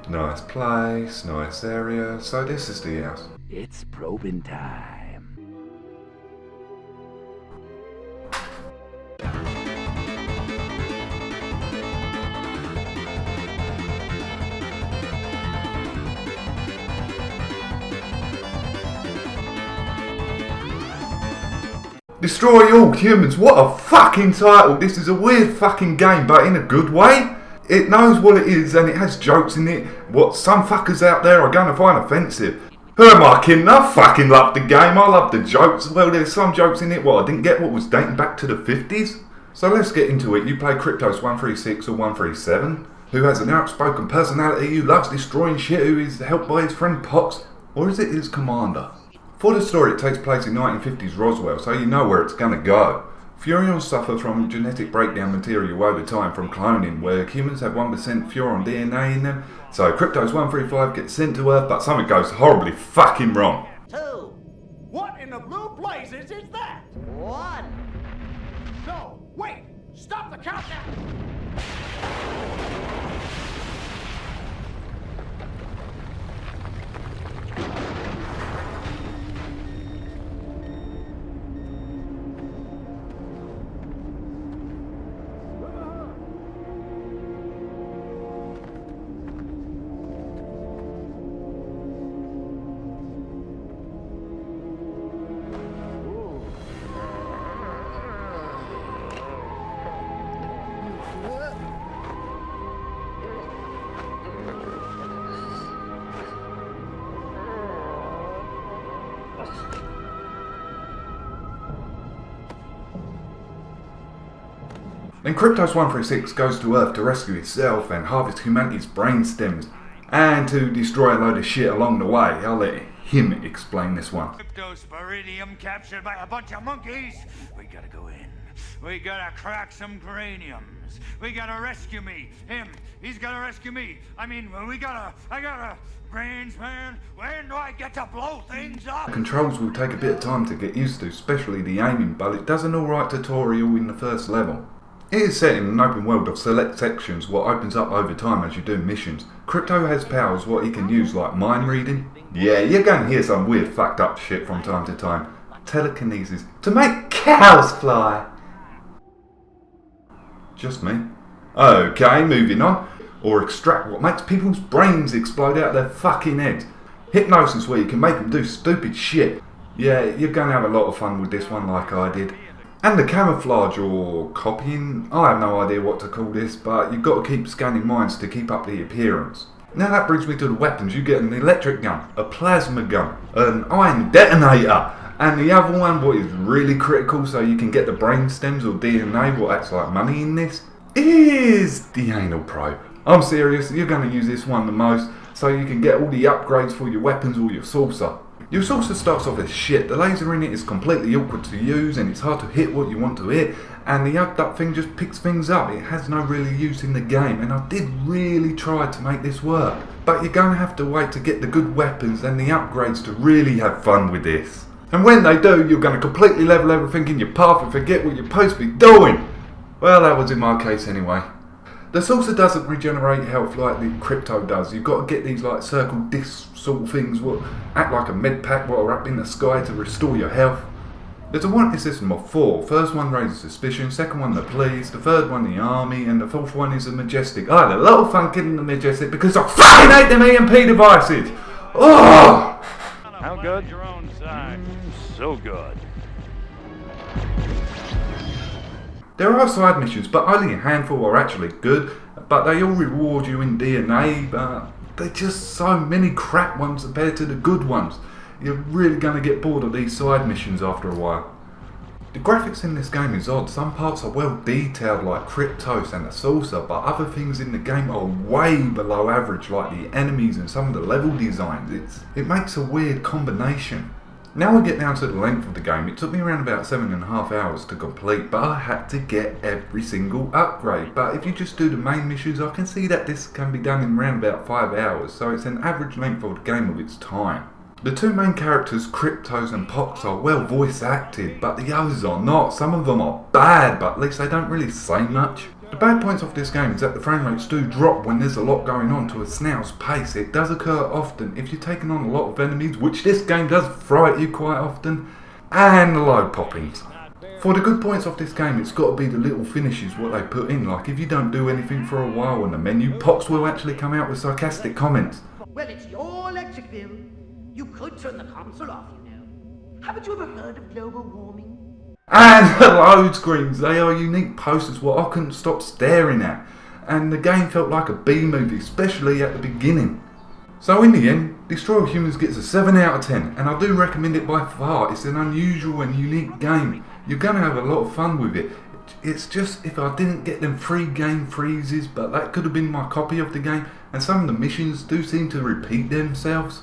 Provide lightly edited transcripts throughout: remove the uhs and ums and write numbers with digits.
Nice place, nice area. So this is the house. It's probing time. Destroy all humans. What a fucking title. This is a weird fucking game, but in a good way. It knows what it is and it has jokes in it. What some fuckers out there are going to find offensive. Who am I kidding? I fucking love the game. I love the jokes. Well, there's some jokes in it what I didn't get, what was dating back to the 50s. So let's get into it. You play Kryptos136 or 137, who has an outspoken personality, who loves destroying shit, who is helped by his friend Pox, or is it his commander? For the story, it takes place in 1950s Roswell, so you know where it's gonna go. Furons suffer from genetic breakdown material over time from cloning, where humans have 1% Furon DNA in them. So Kryptos135 gets sent to Earth, but something goes horribly fucking wrong. 2. What in the blue blazes is that? 1. No, wait! Stop the countdown! Then Kryptos136 goes to Earth to rescue itself and harvest humanity's brain stems, and to destroy a load of shit along the way. I'll let him explain this one. Cryptosporidium captured by a bunch of monkeys. We gotta go in. We gotta crack some craniums. We gotta rescue me. Him. He's gotta rescue me. I gotta. Brains, man. When do I get to blow things up? The controls will take a bit of time to get used to, especially the aiming, but it does an alright tutorial in the first level. It is set in an open world of select sections what opens up over time as you do missions. Crypto has powers what he can use like mind reading. Yeah, you're going to hear some weird fucked up shit from time to time. Telekinesis to make cows fly. Just me. Okay, moving on. Or extract what makes people's brains explode out of their fucking heads. Hypnosis where you can make them do stupid shit. Yeah, you're going to have a lot of fun with this one like I did. And the camouflage or copying, I have no idea what to call this, but you've got to keep scanning minds to keep up the appearance. Now that brings me to the weapons. You get an electric gun, a plasma gun, an iron detonator, and the other one, what is really critical so you can get the brain stems or DNA, what acts like money in this, is the anal probe. I'm serious, you're going to use this one the most, so you can get all the upgrades for your weapons or your saucer. Your saucer starts off as shit, the laser in it is completely awkward to use and it's hard to hit what you want to hit, and the hugged up thing just picks things up. It has no really use in the game, and I did really try to make this work. But you're going to have to wait to get the good weapons and the upgrades to really have fun with this. And when they do, you're going to completely level everything in your path and forget what you're supposed to be doing. Well, that was in my case anyway. The saucer doesn't regenerate health like the Crypto does. You've got to get these like circle disc sort of things what act like a med pack what are up in the sky to restore your health. There's a wanted system of 4. First one raises suspicion, second one the police, the third one the army, and the fourth one is the majestic. I had a lot of fun killing the majestic because I fucking hate them EMP devices! Oh! How good? Your own side. So good. There are side missions, but only a handful are actually good, but they all reward you in DNA, but they're just so many crap ones compared to the good ones. You're really going to get bored of these side missions after a while. The graphics in this game is odd. Some parts are well detailed like Kryptos and the saucer, but other things in the game are way below average like the enemies and some of the level designs. It makes a weird combination. Now we get down to the length of the game. It took me around about 7.5 hours to complete, but I had to get every single upgrade. But if you just do the main missions, I can see that this can be done in around about 5 hours, so it's an average length of the game of its time. The two main characters, Kryptos and Pox, are well voice acted, but the others are not. Some of them are bad, but at least they don't really say much. The bad points of this game is that the frame rates do drop when there's a lot going on to a snail's pace. It does occur often if you're taking on a lot of enemies, which this game does throw at you quite often, and the load poppings. For the good points of this game, it's got to be the little finishes what they put in, like if you don't do anything for a while on the menu, Pops will actually come out with sarcastic comments. Well, it's your electric bill. You could turn the console off, you know. Haven't you ever heard of global warming? And the load screens, they are unique posters what I couldn't stop staring at. And the game felt like a B-movie, especially at the beginning. So in the end, Destroy All Humans gets a 7 out of 10, and I do recommend it by far. It's an unusual and unique game. You're going to have a lot of fun with it. It's just if I didn't get them free game freezes, but that could have been my copy of the game, and some of the missions do seem to repeat themselves.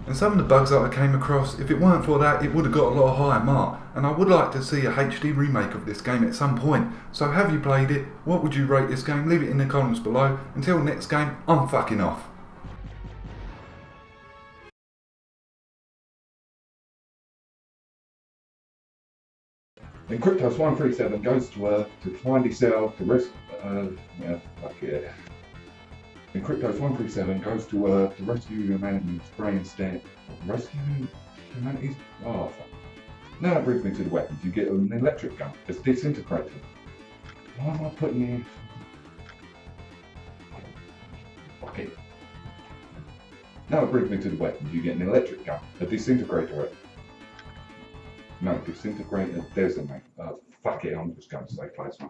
And some of the bugs that I came across, if it weren't for that, it would have got a lot higher mark. And I would like to see a HD remake of this game at some point. So have you played it? What would you rate this game? Leave it in the comments below. Until next game, I'm fucking off. Then Kryptos 137 goes to Earth to find himself to rescue. Then Kryptos 137 goes to Earth to rescue humanity's brain stem. Rescue humanity's. Oh fuck. Now that brings me to the weapons. You get an electric gun, a disintegrator. Why am I putting in? Okay. Now it brings me to the weapons. You get an electric gun, a disintegrator. No, disintegrator designate. Fuck it, I'm just going to say plasma.